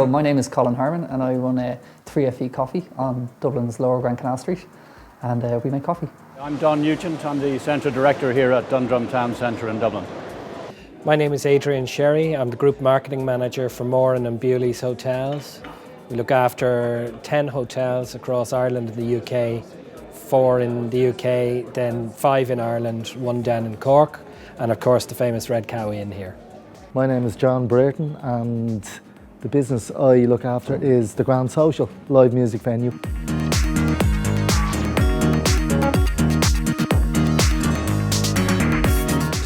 So my name is Colin Harmon and I run 3FE Coffee on Dublin's Lower Grand Canal Street, and we make coffee. I'm Don Nugent, I'm the Centre Director here at Dundrum Town Centre in Dublin. My name is Adrian Sherry. I'm the Group Marketing Manager for Moran and Bewley's Hotels. We look after 10 hotels across Ireland and the UK, 4 in the UK, then 5 in Ireland, 1 down in Cork, and of course the famous Red Cow Inn here. My name is John Brereton and the business I look after is the Grand Social, live music venue.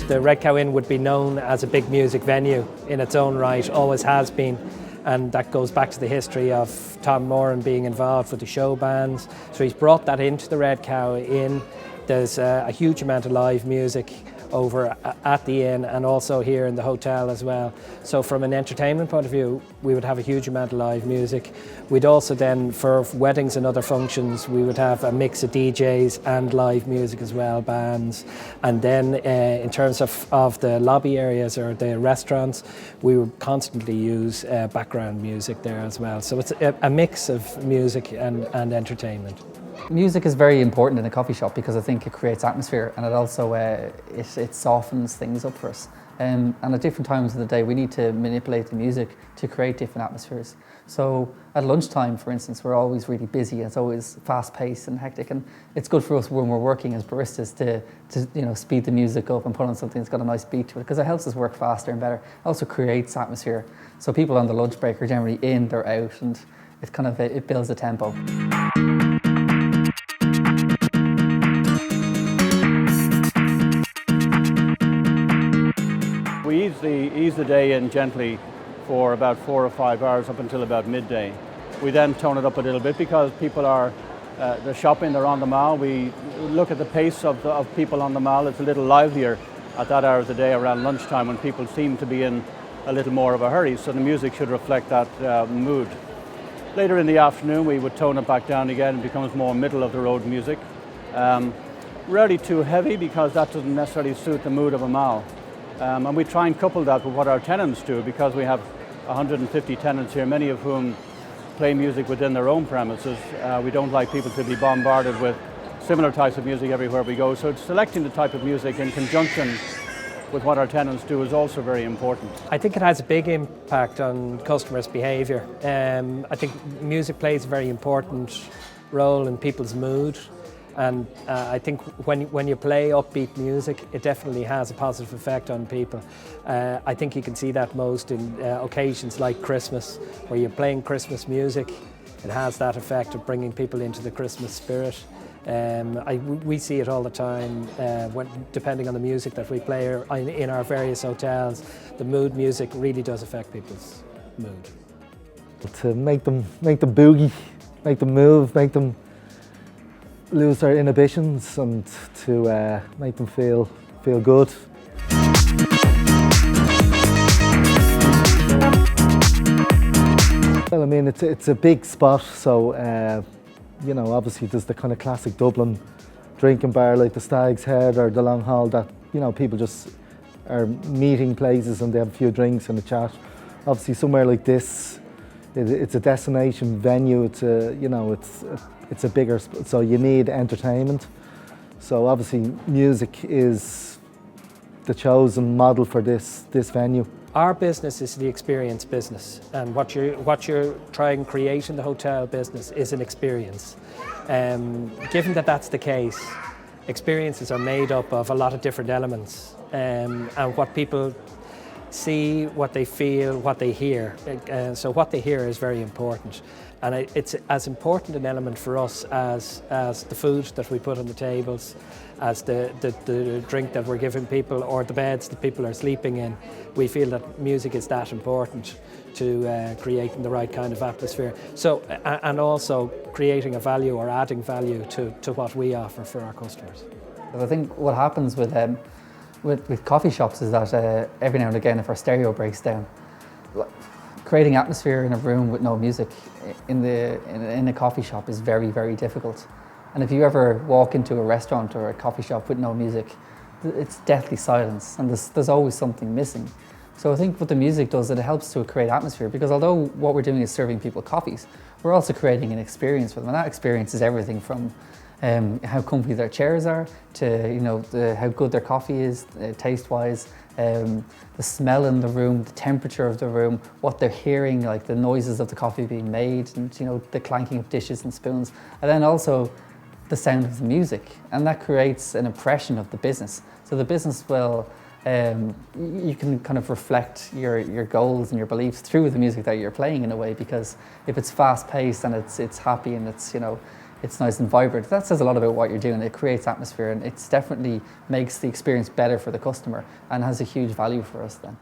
The Red Cow Inn would be known as a big music venue in its own right, always has been, and that goes back to the history of Tom Moran being involved with the show bands. So he's brought that into the Red Cow Inn. There's a huge amount of live music over at the inn and also here in the hotel as well. So from an entertainment point of view, we would have a huge amount of live music. We'd also then, for weddings and other functions, we would have a mix of DJs and live music as well, bands. And then in terms of the lobby areas or the restaurants, we would constantly use background music there as well. So it's a mix of music and entertainment. Music is very important in a coffee shop because I think it creates atmosphere, and it also it softens things up for us. And at different times of the day we need to manipulate the music to create different atmospheres. So at lunchtime, for instance, we're always really busy. It's always fast-paced and hectic, and it's good for us when we're working as baristas to speed the music up and put on something that's got a nice beat to it, because it helps us work faster and better. It also creates atmosphere. So people on the lunch break are generally in, they're out, and it builds the tempo. We ease the day in gently for about 4 or 5 hours up until about midday. We then tone it up a little bit because people are they're shopping, they're on the mall. We look at the pace of people on the mall. It's a little livelier at that hour of the day around lunchtime when people seem to be in a little more of a hurry, so the music should reflect that mood. Later in the afternoon we would tone it back down again. It becomes more middle of the road music. Rarely too heavy because that doesn't necessarily suit the mood of a mall. And we try and couple that with what our tenants do, because we have 150 tenants here, many of whom play music within their own premises. We don't like people to be bombarded with similar types of music everywhere we go. So selecting the type of music in conjunction with what our tenants do is also very important. I think it has a big impact on customers' behaviour. I think music plays a very important role in people's mood. And I think when you play upbeat music, it definitely has a positive effect on people. I think you can see that most in occasions like Christmas, where you're playing Christmas music. It has that effect of bringing people into the Christmas spirit. We see it all the time, depending on the music that we play in our various hotels. The mood music really does affect people's mood. To make them boogie, make them move, make them lose their inhibitions, and to make them feel good. Well, I mean, it's a big spot, so obviously there's the kind of classic Dublin drinking bar like the Stag's Head or the Long Hall that people just are meeting places and they have a few drinks and a chat. Obviously somewhere like this, it's a destination venue. It's a bigger, so you need entertainment. So obviously music is the chosen model for this venue. Our business is the experience business, and what you're trying to create in the hotel business is an experience. Given that that's the case, experiences are made up of a lot of different elements, and what people see, what they feel, what they hear. So what they hear is very important. And it's as important an element for us as the food that we put on the tables, as the drink that we're giving people, or the beds that people are sleeping in. We feel that music is that important to creating the right kind of atmosphere. So, and also creating a value or adding value to what we offer for our customers. I think what happens with coffee shops is that every now and again, if our stereo breaks down, creating atmosphere in a room with no music in a coffee shop is very, very difficult. And if you ever walk into a restaurant or a coffee shop with no music, it's deathly silence, and there's always something missing. So I think what the music does, it helps to create atmosphere, because although what we're doing is serving people coffees, we're also creating an experience for them, and that experience is everything from how comfy their chairs are to how good their coffee is taste-wise, the smell in the room, the temperature of the room, what they're hearing, like the noises of the coffee being made, and the clanking of dishes and spoons, and then also the sound of the music, and that creates an impression of the business. So the business will, you can kind of reflect your goals and your beliefs through the music that you're playing in a way, because if it's fast-paced and it's happy and it's nice and vibrant, that says a lot about what you're doing. It creates atmosphere, and it definitely makes the experience better for the customer and has a huge value for us then.